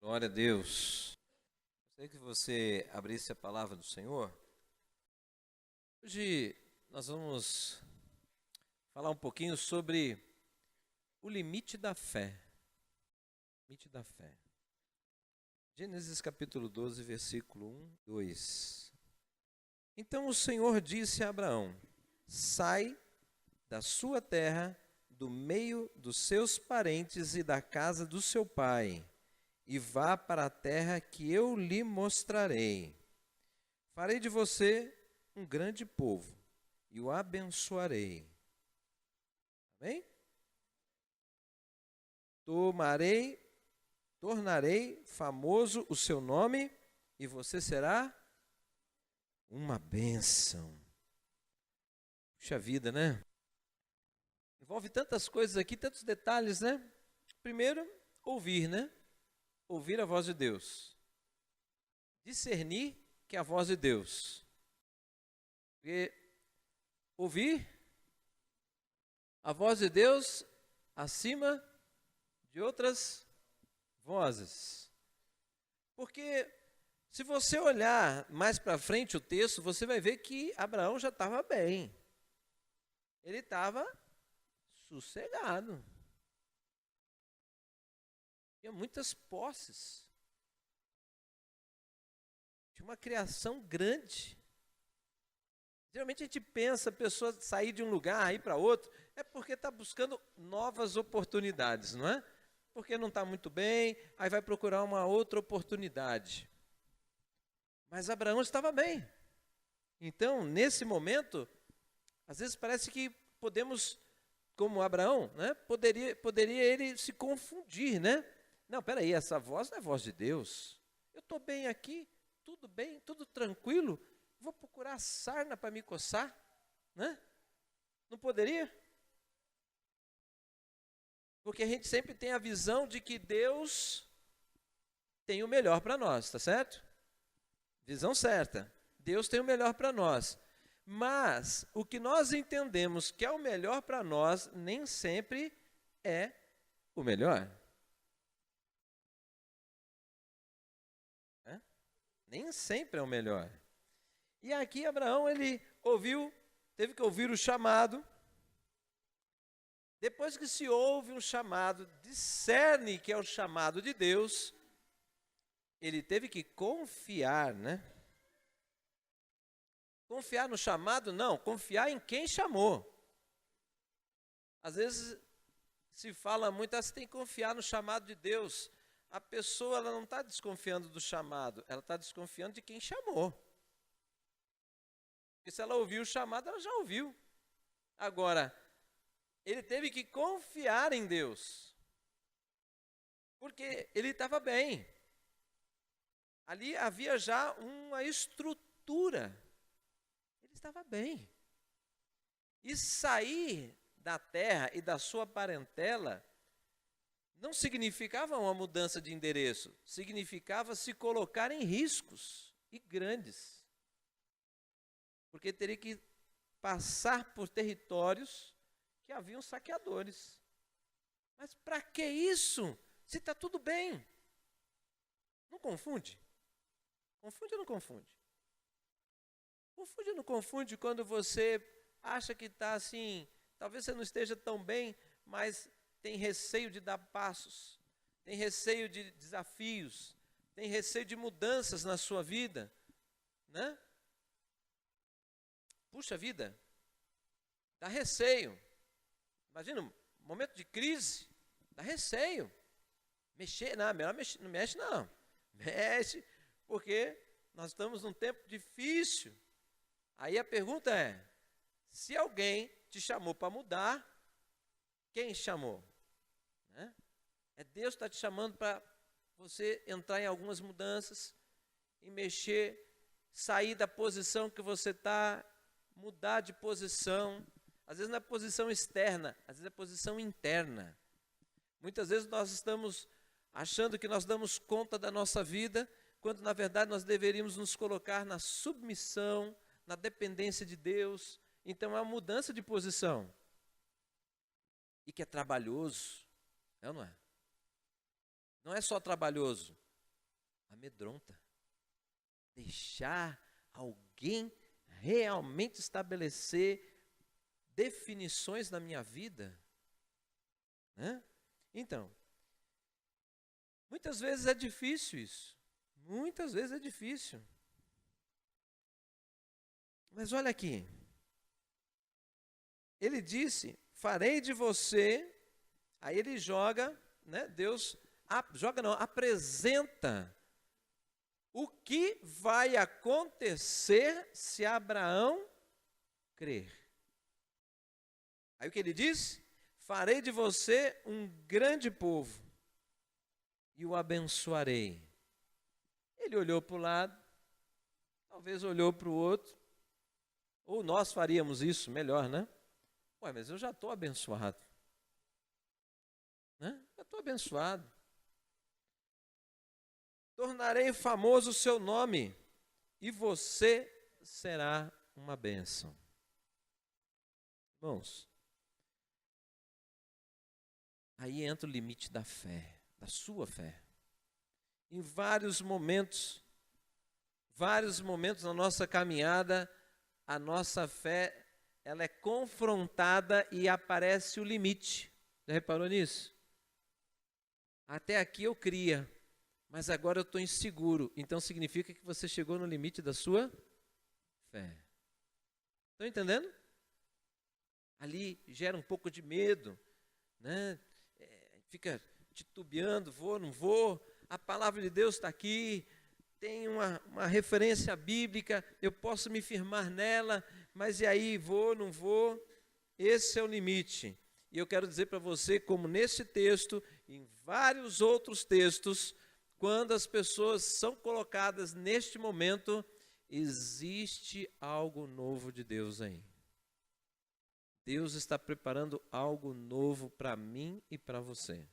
Glória a Deus. Gostaria que você abrisse a palavra do Senhor. Hoje nós vamos falar um pouquinho sobre o limite da fé. Limite da fé. Gênesis capítulo 12, versículo 1, 2. Então o Senhor disse a Abraão: sai da sua terra, do meio dos seus parentes e da casa do seu pai, e vá para a terra que eu lhe mostrarei. Farei de você um grande povo e o abençoarei. Amém? Tornarei famoso o seu nome e você será uma bênção. Puxa vida, né? Envolve tantas coisas aqui, tantos detalhes, né? Primeiro, ouvir, né? Ouvir a voz de Deus. Discernir que é a voz de Deus. Porque ouvir a voz de Deus acima de outras vozes. Porque se você olhar mais para frente o texto, você vai ver que Abraão já estava bem. Ele estava sossegado. Tinha muitas posses. Tinha uma criação grande. Geralmente a gente pensa a pessoa sair de um lugar, ir para outro, é porque está buscando novas oportunidades, não é? Porque não está muito bem, aí vai procurar uma outra oportunidade. Mas Abraão estava bem. Então, nesse momento, às vezes parece que podemos, como Abraão, né? Poderia ele se confundir, né? Não, peraí, essa voz não é voz de Deus. Eu estou bem aqui, tudo tranquilo. Vou procurar sarna para me coçar, né? Não poderia? Porque a gente sempre tem a visão de que Deus tem o melhor para nós, tá certo? Visão certa. Deus tem o melhor para nós. Mas o que nós entendemos que é o melhor para nós nem sempre é o melhor. Nem sempre é o melhor. E aqui Abraão, ele teve que ouvir o chamado. Depois que se ouve um chamado, discerne que é o chamado de Deus, ele teve que confiar, né? Confiar no chamado? Não, confiar em quem chamou. Às vezes se fala muito, você tem que confiar no chamado de Deus. A pessoa ela não está desconfiando do chamado, ela está desconfiando de quem chamou. Porque se ela ouviu o chamado, ela já ouviu. Agora, ele teve que confiar em Deus. Porque ele estava bem. Ali havia já uma estrutura. Ele estava bem. E sair da terra e da sua parentela não significava uma mudança de endereço. Significava se colocar em riscos e grandes. Porque teria que passar por territórios que haviam saqueadores. Mas para que isso? Se está tudo bem. Não confunde? Confunde ou não confunde? Confunde ou não confunde quando você acha que está assim, talvez você não esteja tão bem, mas tem receio de dar passos, tem receio de desafios, tem receio de mudanças na sua vida, né? Puxa vida, dá receio. Imagina, um momento de crise, dá receio. Mexer, não, melhor mexer, não mexe não. Mexe, porque nós estamos num tempo difícil. Aí a pergunta é, se alguém te chamou para mudar, quem chamou? Né? É Deus que está te chamando para você entrar em algumas mudanças, e mexer, sair da posição que você está, mudar de posição. Às vezes não é posição externa, às vezes é posição interna. Muitas vezes nós estamos achando que nós damos conta da nossa vida, quando na verdade nós deveríamos nos colocar na submissão, na dependência de Deus. Então é uma mudança de posição. E que é trabalhoso, não é? Não é só trabalhoso, amedronta. Deixar alguém realmente estabelecer definições na minha vida, né? Então, muitas vezes é difícil isso. Muitas vezes é difícil. Mas olha aqui. Ele disse, farei de você, aí ele joga, né? Deus, apresenta o que vai acontecer se Abraão crer. Aí o que ele diz? Farei de você um grande povo e o abençoarei. Ele olhou para o lado, talvez olhou para o outro, ou nós faríamos isso melhor, né? Ué, mas eu já estou abençoado. Né? Já estou abençoado. Tornarei famoso o seu nome e você será uma bênção. Irmãos, aí entra o limite da fé, da sua fé. Em vários momentos na nossa caminhada, a nossa fé, ela é confrontada e aparece o limite. Já reparou nisso? Até aqui eu cria, mas agora eu estou inseguro. Então significa que você chegou no limite da sua fé. Estão entendendo? Ali gera um pouco de medo, né? Fica titubeando, vou, não vou. A palavra de Deus está aqui, tem uma referência bíblica, eu posso me firmar nela, mas e aí, vou, não vou? Esse é o limite. E eu quero dizer para você, como nesse texto, em vários outros textos, quando as pessoas são colocadas neste momento, existe algo novo de Deus aí. Deus está preparando algo novo para mim e para você.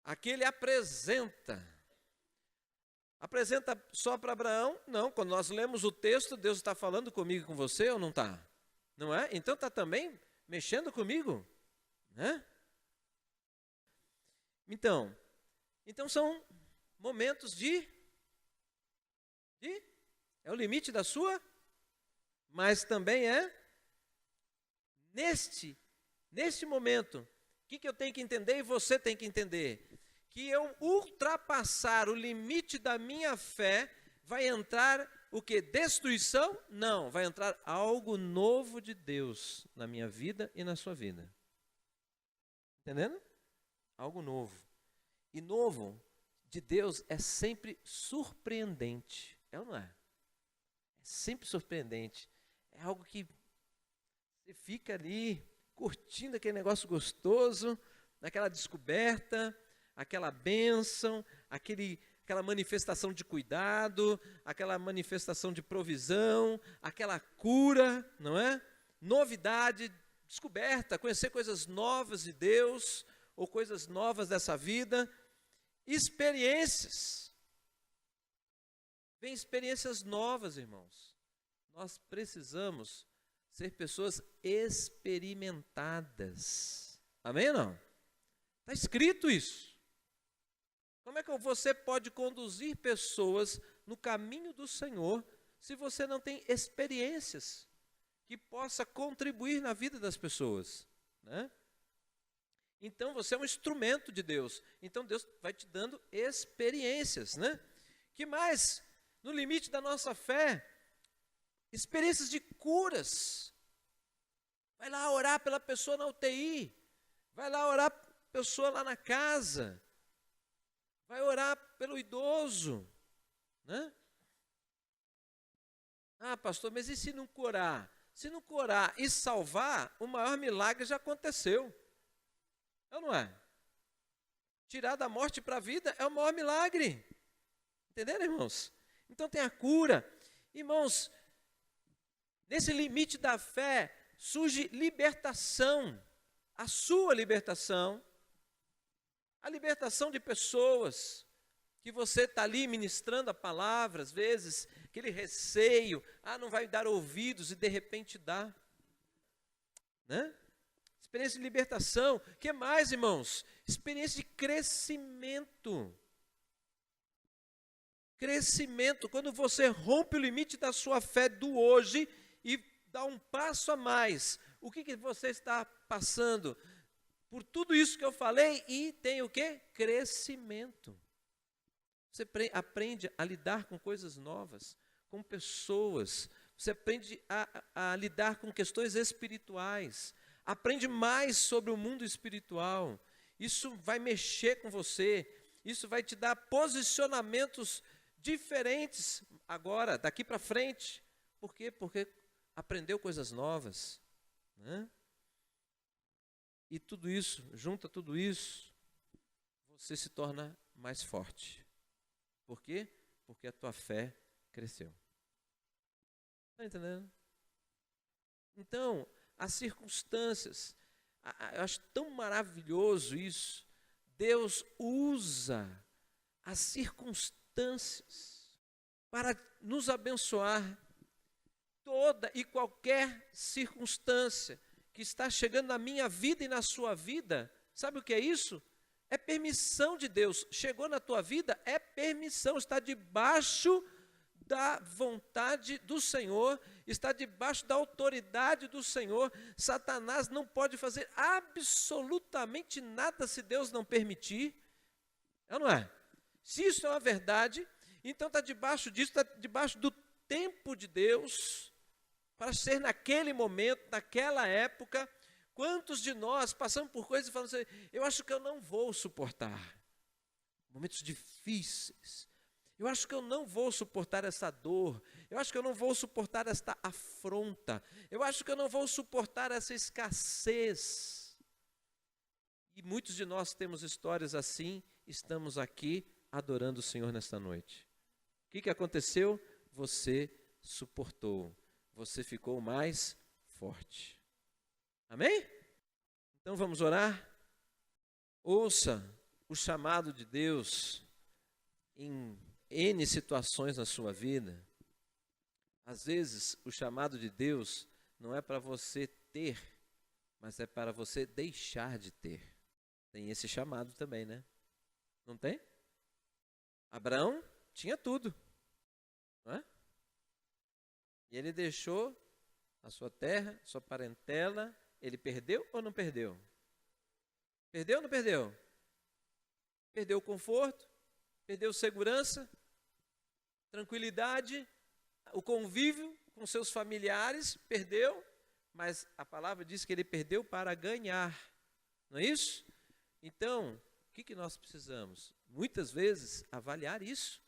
Aqui ele apresenta só para Abraão? Não, quando nós lemos o texto, Deus está falando comigo e com você ou não está? Não é? Então está também mexendo comigo, né? Então são momentos é o limite da sua, mas também é neste momento, o que eu tenho que entender e você tem que entender? Que eu ultrapassar o limite da minha fé, vai entrar o que? Destruição? Não, vai entrar algo novo de Deus na minha vida e na sua vida. Entendendo? Algo novo. E novo de Deus é sempre surpreendente. É ou não é? É sempre surpreendente. É algo que você fica ali curtindo aquele negócio gostoso, naquela descoberta, aquela bênção, aquela manifestação de cuidado, aquela manifestação de provisão, aquela cura, não é? Novidade, descoberta, conhecer coisas novas de Deus, ou coisas novas dessa vida, experiências. Vem experiências novas, irmãos. Nós precisamos ser pessoas experimentadas. Amém ou não? Está escrito isso. Como é que você pode conduzir pessoas no caminho do Senhor se você não tem experiências que possa contribuir na vida das pessoas, né? Então você é um instrumento de Deus. Então Deus vai te dando experiências, né? Que mais? No limite da nossa fé, experiências de curas. Vai lá orar pela pessoa na UTI. Vai lá orar pela pessoa lá na casa. Vai orar pelo idoso, né? Ah, pastor, mas e se não curar? Se não curar e salvar, o maior milagre já aconteceu. É ou não é? Tirar da morte para a vida é o maior milagre. Entenderam, irmãos? Então tem a cura. Irmãos, nesse limite da fé surge libertação. A sua libertação. A libertação de pessoas que você está ali ministrando a palavra, às vezes, aquele receio, não vai dar ouvidos e de repente dá. Né? Experiência de libertação. O que mais, irmãos? Experiência de crescimento. Crescimento, quando você rompe o limite da sua fé do hoje e dá um passo a mais. O que você está passando? Por tudo isso que eu falei, e tem o quê? Crescimento. Você aprende a lidar com coisas novas, com pessoas. Você aprende a lidar com questões espirituais. Aprende mais sobre o mundo espiritual. Isso vai mexer com você. Isso vai te dar posicionamentos diferentes agora, daqui para frente. Por quê? Porque aprendeu coisas novas, né? E tudo isso, junta tudo isso, você se torna mais forte. Por quê? Porque a tua fé cresceu. Está entendendo? Então, as circunstâncias, eu acho tão maravilhoso isso. Deus usa as circunstâncias para nos abençoar. Toda e qualquer circunstância que está chegando na minha vida e na sua vida, sabe o que é isso? É permissão de Deus. Chegou na tua vida, é permissão, está debaixo da vontade do Senhor, está debaixo da autoridade do Senhor. Satanás não pode fazer absolutamente nada se Deus não permitir. É ou não é? Se isso é uma verdade, então está debaixo disso, está debaixo do tempo de Deus, para ser naquele momento, naquela época. Quantos de nós passamos por coisas e falamos assim, eu acho que eu não vou suportar. Momentos difíceis. Eu acho que eu não vou suportar essa dor. Eu acho que eu não vou suportar esta afronta. Eu acho que eu não vou suportar essa escassez. E muitos de nós temos histórias assim, estamos aqui adorando o Senhor nesta noite. O que aconteceu? Você suportou. Você ficou mais forte. Amém? Então vamos orar? Ouça o chamado de Deus em N situações na sua vida. Às vezes o chamado de Deus não é para você ter, mas é para você deixar de ter. Tem esse chamado também, né? Não tem? Abraão tinha tudo, não é? E ele deixou a sua terra, sua parentela. Ele perdeu ou não perdeu? Perdeu ou não perdeu? Perdeu o conforto, perdeu segurança, tranquilidade, o convívio com seus familiares, perdeu, mas a palavra diz que ele perdeu para ganhar, não é isso? Então, o que nós precisamos? Muitas vezes, avaliar isso.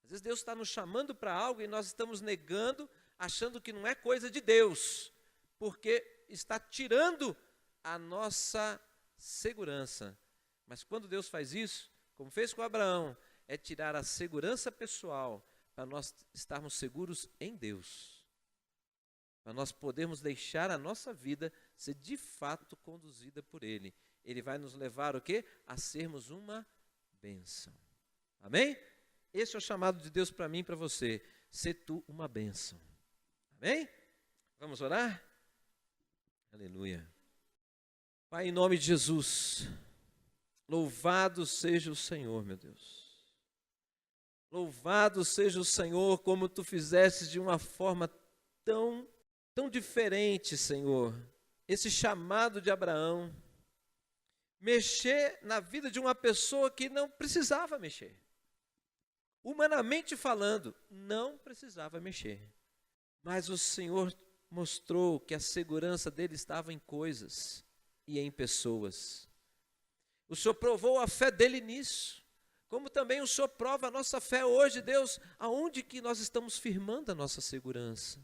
Às vezes Deus está nos chamando para algo e nós estamos negando, achando que não é coisa de Deus, porque está tirando a nossa segurança. Mas quando Deus faz isso, como fez com Abraão, é tirar a segurança pessoal para nós estarmos seguros em Deus. Para nós podermos deixar a nossa vida ser de fato conduzida por Ele. Ele vai nos levar o quê? A sermos uma bênção. Amém? Esse é o chamado de Deus para mim e para você. Ser tu uma bênção. Amém? Vamos orar? Aleluia. Pai, em nome de Jesus, louvado seja o Senhor, meu Deus. Louvado seja o Senhor, como tu fizeste de uma forma tão diferente, Senhor. Esse chamado de Abraão, mexer na vida de uma pessoa que não precisava mexer. Humanamente falando, não precisava mexer. Mas o Senhor mostrou que a segurança dele estava em coisas e em pessoas. O Senhor provou a fé dele nisso, como também o Senhor prova a nossa fé hoje, Deus, aonde que nós estamos firmando a nossa segurança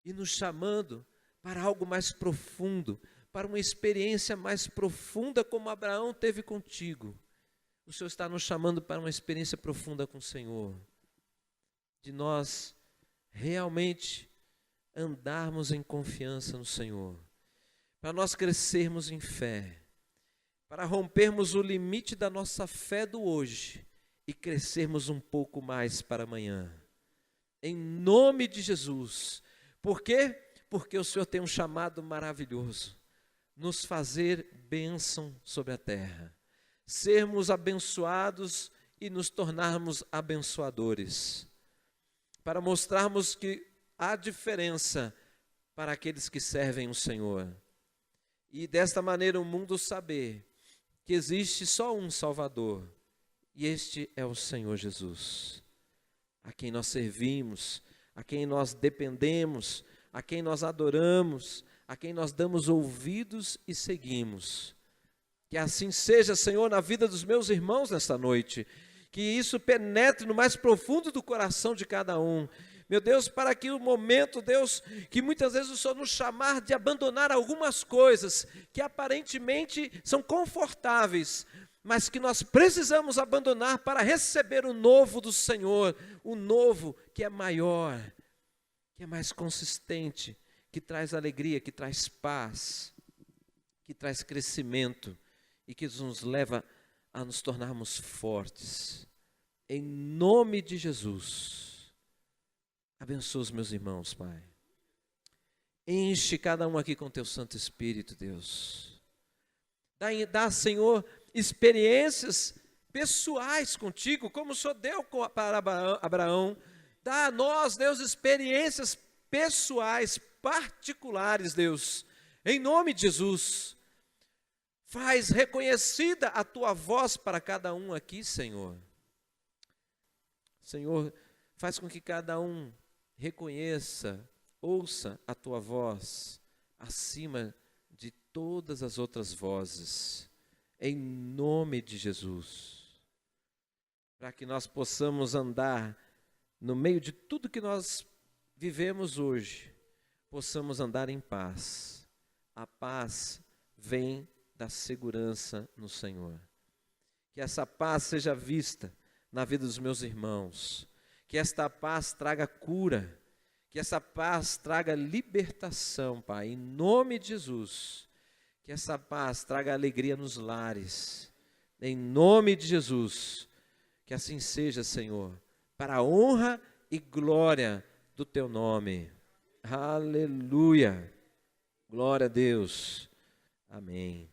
e nos chamando para algo mais profundo, para uma experiência mais profunda como Abraão teve contigo. O Senhor está nos chamando para uma experiência profunda com o Senhor, de nós realmente andarmos em confiança no Senhor, para nós crescermos em fé, para rompermos o limite da nossa fé do hoje e crescermos um pouco mais para amanhã. Em nome de Jesus. Por quê? Porque o Senhor tem um chamado maravilhoso, nos fazer bênção sobre a terra, sermos abençoados e nos tornarmos abençoadores, para mostrarmos que há diferença para aqueles que servem o Senhor. E desta maneira o mundo saber que existe só um Salvador, e este é o Senhor Jesus, a quem nós servimos, a quem nós dependemos, a quem nós adoramos, a quem nós damos ouvidos e seguimos. Que assim seja, Senhor, na vida dos meus irmãos nesta noite, que isso penetre no mais profundo do coração de cada um. Meu Deus, para que o momento, Deus, que muitas vezes o Senhor nos chamar de abandonar algumas coisas que aparentemente são confortáveis, mas que nós precisamos abandonar para receber o novo do Senhor, o novo que é maior, que é mais consistente, que traz alegria, que traz paz, que traz crescimento e que nos leva a nos tornarmos fortes. Em nome de Jesus. Abençoa os meus irmãos, Pai. Enche cada um aqui com teu Santo Espírito, Deus. Dá, Senhor, experiências pessoais contigo, como o Senhor deu para Abraão. Dá a nós, Deus, experiências pessoais, particulares, Deus. Em nome de Jesus. Faz reconhecida a tua voz para cada um aqui, Senhor. Senhor, faz com que cada um reconheça, ouça a tua voz acima de todas as outras vozes, em nome de Jesus, para que nós possamos andar no meio de tudo que nós vivemos hoje, possamos andar em paz. A paz vem da segurança no Senhor. Que essa paz seja vista na vida dos meus irmãos. Que esta paz traga cura, que essa paz traga libertação, Pai, em nome de Jesus. Que essa paz traga alegria nos lares, em nome de Jesus. Que assim seja, Senhor, para a honra e glória do Teu nome. Aleluia. Glória a Deus. Amém.